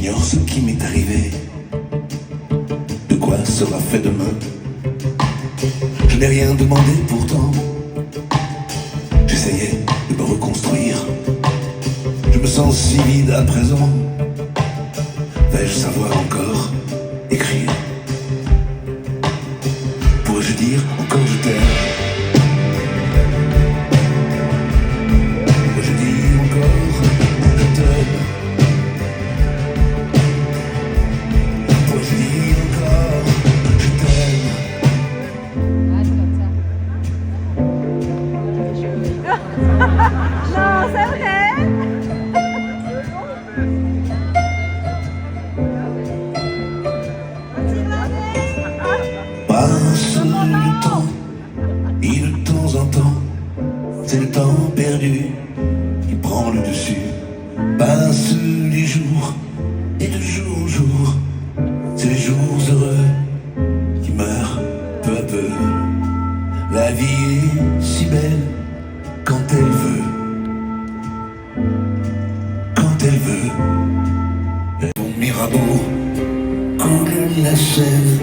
J'ignore ce qui m'est arrivé, de quoi sera fait demain. Je n'ai rien demandé pourtant. J'essayais de me reconstruire. Je me sens si vide à présent. Vais-je savoir encore écrire? Pourrais-je dire encore je t'aime? Pourrais-je dire encore je t'aime? Pourrais-je dire encore je t'aime? Non, c'est vrai. Passe le temps, et de temps en temps, c'est le temps perdu qui prend le dessus. Passent les jours, et de jour en jour, c'est les jours heureux qui meurent peu à peu. La vie est si belle quand elle veut, quand elle veut. Au Mirabeau coule la Seine,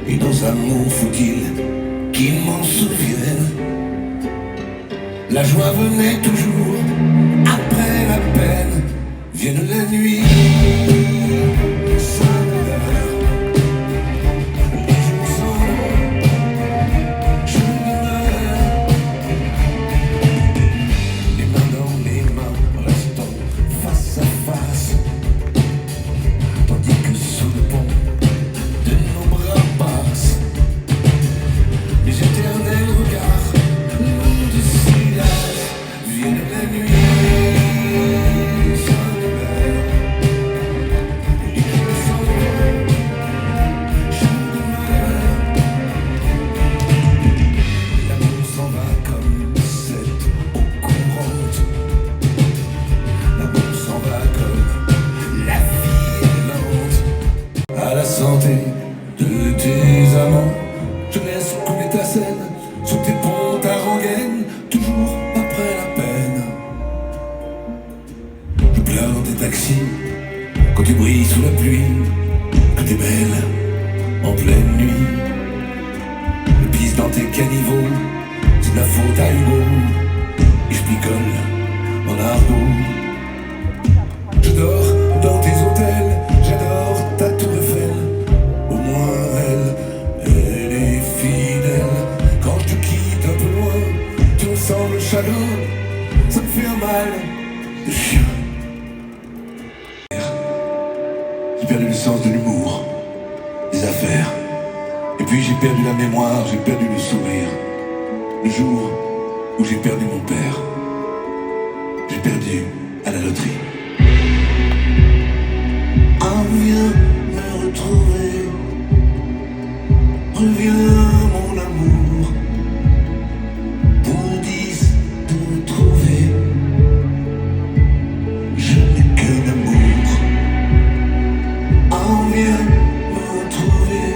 et dans un mot faut-il qu'il m'en souvienne. La joie venait toujours après la peine, vienne la nuit, sans douleur, les jours sans l'heure, je demeure, les mains dans les mains, restons face à face, tandis que sous le pont de nos bras passent les éternels regards lourds de silence. Vienne la nuit sans douleur, les jours sans l'heure, je demeure. L'amour s'en va comme cette eau courante, l'amour s'en va comme la vie est lente. À la santé de tes amants, je laisse couler ta scène sous tes ponts, ta rengaine, toujours après la peine. Je pleure dans tes taxis quand tu brilles sous la pluie, que t'es belle en pleine nuit. Je pisse dans tes caniveaux, c'est la faute à Hugo, et je picole en argot. Je dors dans tes hôtels, j'adore ta tour Eiffel. Au moins elle est fidèle. Quand je te quitte un peu loin, tu me sembles chagrin, ça me fait un mal de chien. J'ai perdu le sens de l'humour, des affaires. Et puis j'ai perdu la mémoire, j'ai perdu le sourire. Le jour où j'ai perdu mon père, j'ai perdu à la loterie. Viens me retrouver, reviens mon amour, pour 10 te retrouver. Je n'ai qu'un amour. Viens me retrouver,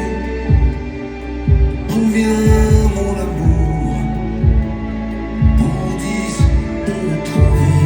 reviens mon amour, pour 10 te retrouver.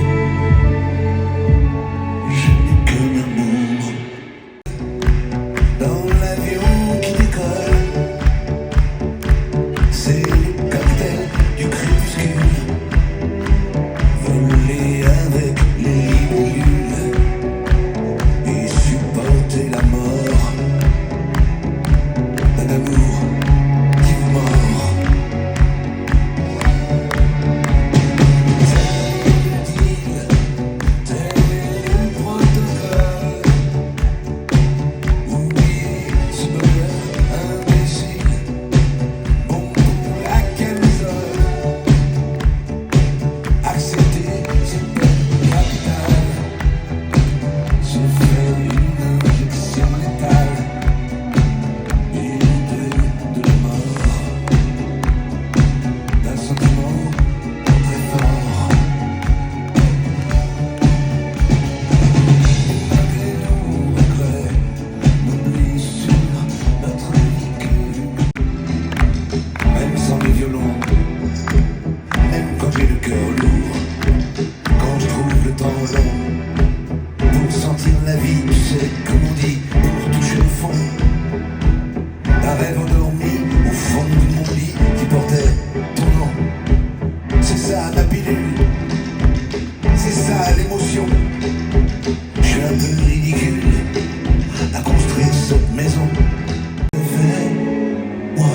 d'émotion. Je suis un peu ridicule à construire cette maison. Moi,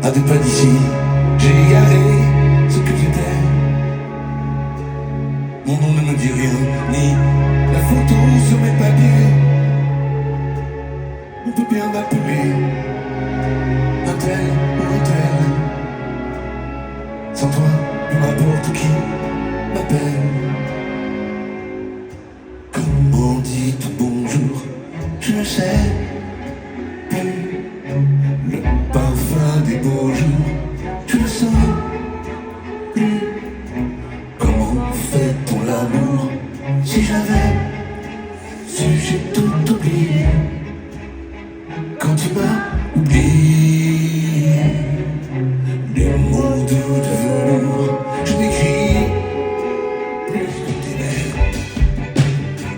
à deux pas d'ici, j'ai égaré ce que j'étais. Mon nom ne me dit rien, ni la photo sur mes papiers. On peut bien m'appeler un tel ou un tel. Sans toi, peu m'importe qui m'appelle. Comment on dit tout bonjour, je ne sais plus. Le parfum des beaux jours, je ne sens plus. Comment fait-on l'amour? Si j'avais su, j'ai tout oublié. Quand tu m'as oublié, les mots doux de velours, je n'écris plus que tes lèvres.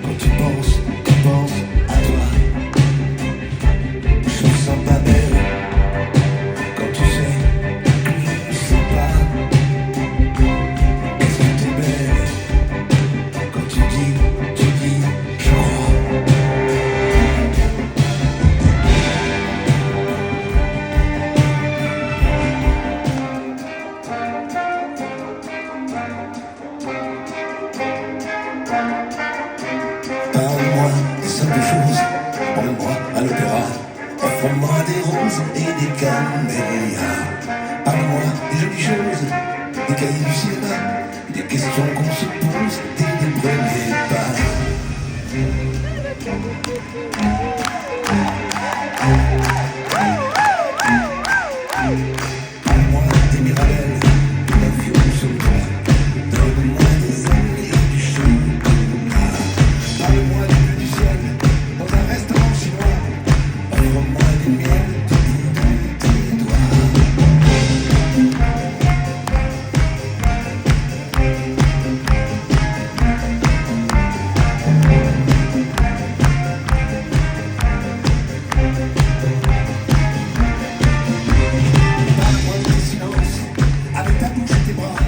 Quand tu penses à toi, je me sens pas belle. Quand tu sais que je ne me sens pas, est-ce que t'es belle? Quand tu dis, je crois. Parle-moi des simples choses, emmène-moi à l'opéra, offre-moi des roses et des camélias. Parle-moi des jolies choses, des cahiers du cinéma, des questions qu'on se pose dès les premiers pas. Parle-moi des mirabelles, de la violence sur le toit. Donne-moi des amis et du chocolat. Parle-moi du bleu du ciel, dans un restaurant chinois. Offre-moi du miel, du bout de tes doigts. Parle-moi de tes silences, avec ta bouche et tes bras.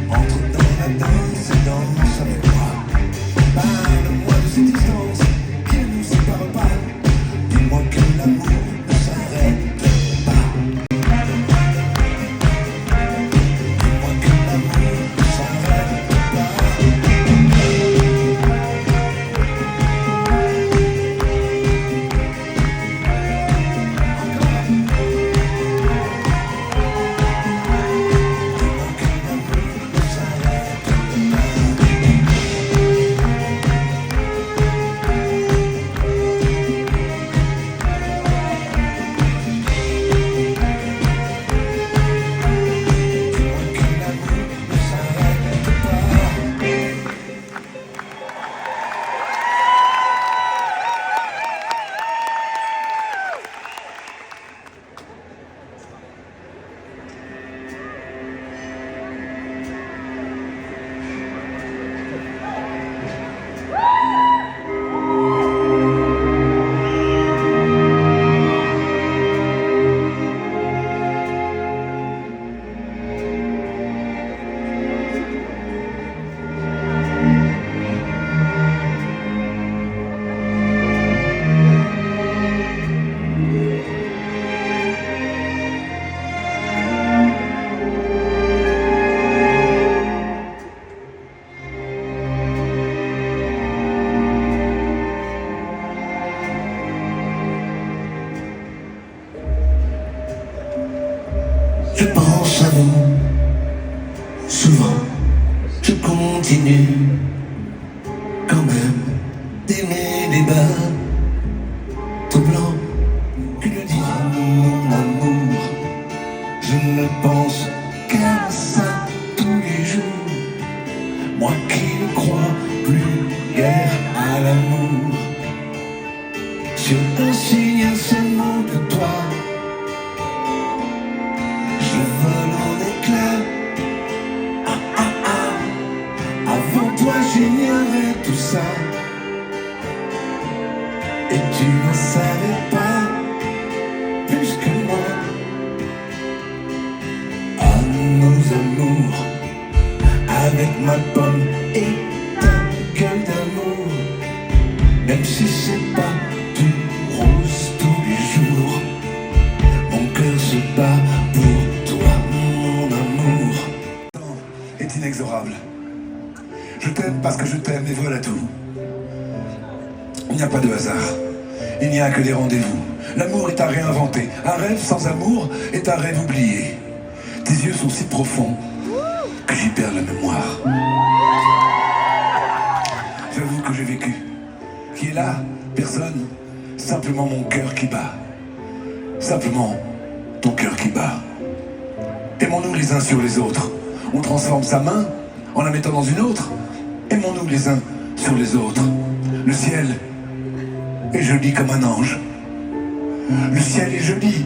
Entre dans la danse et danse avec moi. Parle-moi de ces distances qui ne nous séparent pas. Dis-moi que l'amour ne s'arrête pas. Dis-moi que l'amour ne s'arrête pas. Je pense à vous, souvent je continue quand même d'aimer les bas tout blancs que le dit mon amour. Je ne pense qu'à ça tous les jours, moi qui ne crois plus guère à l'amour. Sur un signe, un seul mot de toi, je vole en éclats. Ah ah ah, avant toi j'ignorais tout ça. Et tu ne savais pas plus que moi. À nos amours, avec ma pomme et ta gueule d'amour. Même si c'est pas tout rose tous les jours, mon cœur se bat pour toi, mon amour. Le temps est inexorable. Je t'aime parce que je t'aime et voilà tout. Il n'y a pas de hasard, il n'y a que des rendez-vous. L'amour est à réinventer, un rêve sans amour est un rêve oublié. Tes yeux sont si profonds que j'y perds la mémoire. J'avoue que j'ai vécu. Qui est là? Personne. Simplement mon cœur qui bat. Simplement ton cœur qui bat. Aimons-nous les uns sur les autres. On transforme sa main en la mettant dans une autre. Aimons-nous les uns sur les autres. Le ciel est joli comme un ange. Le ciel est joli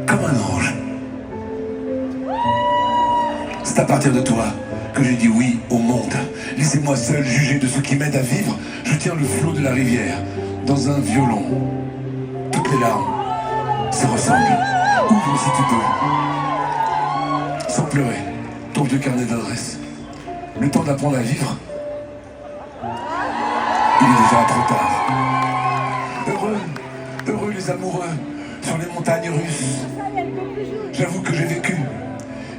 comme un ange. C'est à partir de toi que j'ai dit oui au monde. Laissez-moi seul juger de ce qui m'aide à vivre. Je tiens le flot de la rivière dans un violon. Toutes les larmes se ressemblent. Ouvre si tu peux, sans pleurer, ton vieux carnet d'adresse. Le temps d'apprendre à vivre, il est déjà trop tard. Heureux, heureux les amoureux sur les montagnes russes. J'avoue que j'ai vécu.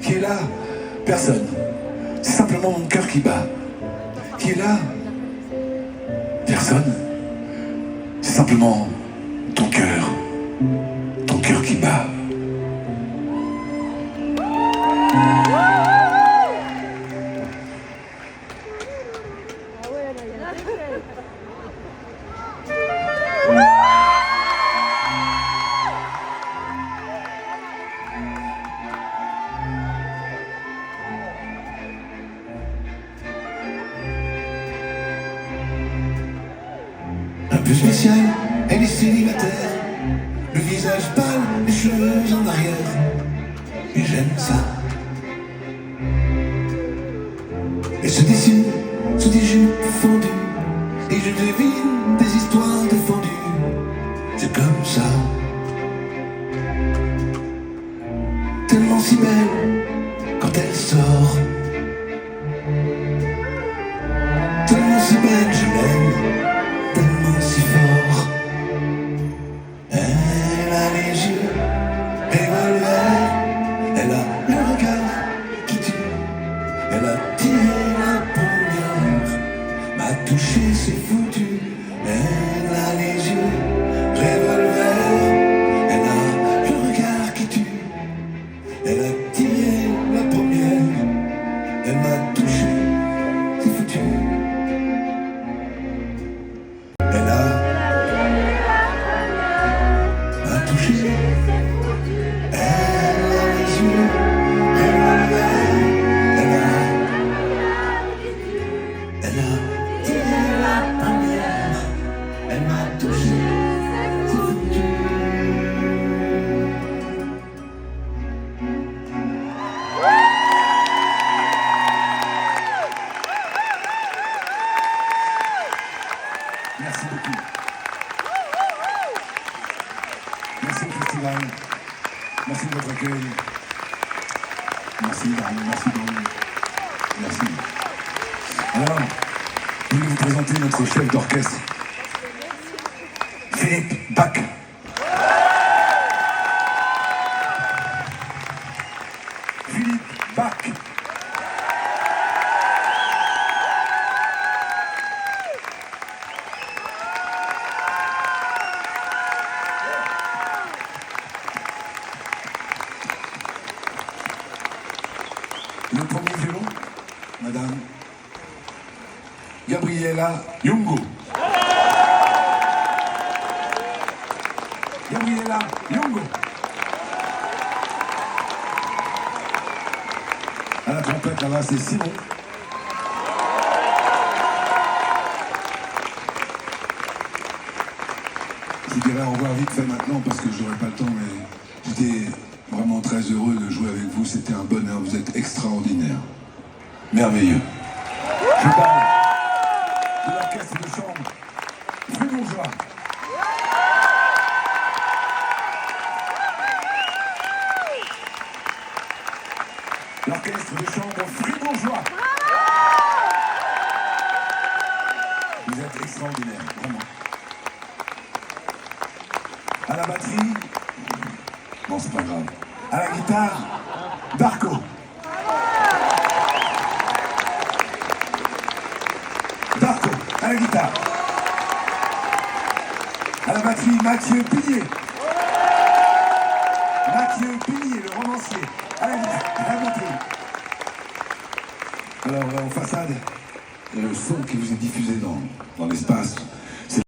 Qui est là? Personne. C'est simplement mon cœur qui bat. Qui est là? Personne. C'est simplement ton cœur qui bat. Un peu spécial, elle est célibataire, le visage pâle, les cheveux en arrière, et j'aime ça. Elle se dessine sous des jupes fendues, et je devine des histoires défendues. C'est comme ça, tellement si belle quand elle sort, tellement si belle, je l'aime. Tellement si fort. Elle a les yeux revolver, elle a le regard qui tue, elle a tiré la première, m'a touché, c'est foutu. Elle a les yeux revolver, elle a le regard qui tue, elle a tiré la première, elle m'a touché, c'est foutu. Merci beaucoup. Merci au festival. Merci de votre accueil. Merci, Dan. Merci, Dan. Merci. Alors, je vais vous présenter notre chef d'orchestre, Philippe Bach. Philippe Bach. Le premier violon, Madame Gabriela Yungo. Gabriela Yungo. À la trompette, là-bas, c'est Simon. Je dirais au revoir vite fait maintenant parce que je n'aurai pas le temps, mais j'étais vraiment très heureux de jouer avec vous. C'était un bonheur. Vous êtes extraordinaire. Merveilleux. Je parle de l'orchestre de chambre fribourgeois. L'orchestre de chambre fribourgeois. Vous êtes extraordinaire, vraiment. À la batterie, bon c'est pas grave. À la guitare, Darko. Darko, à la guitare. À la batterie, Mathieu Pinier. Mathieu Pinier, le romancier. À la batterie. Alors, en façade, il y a le son qui vous est diffusé dans l'espace.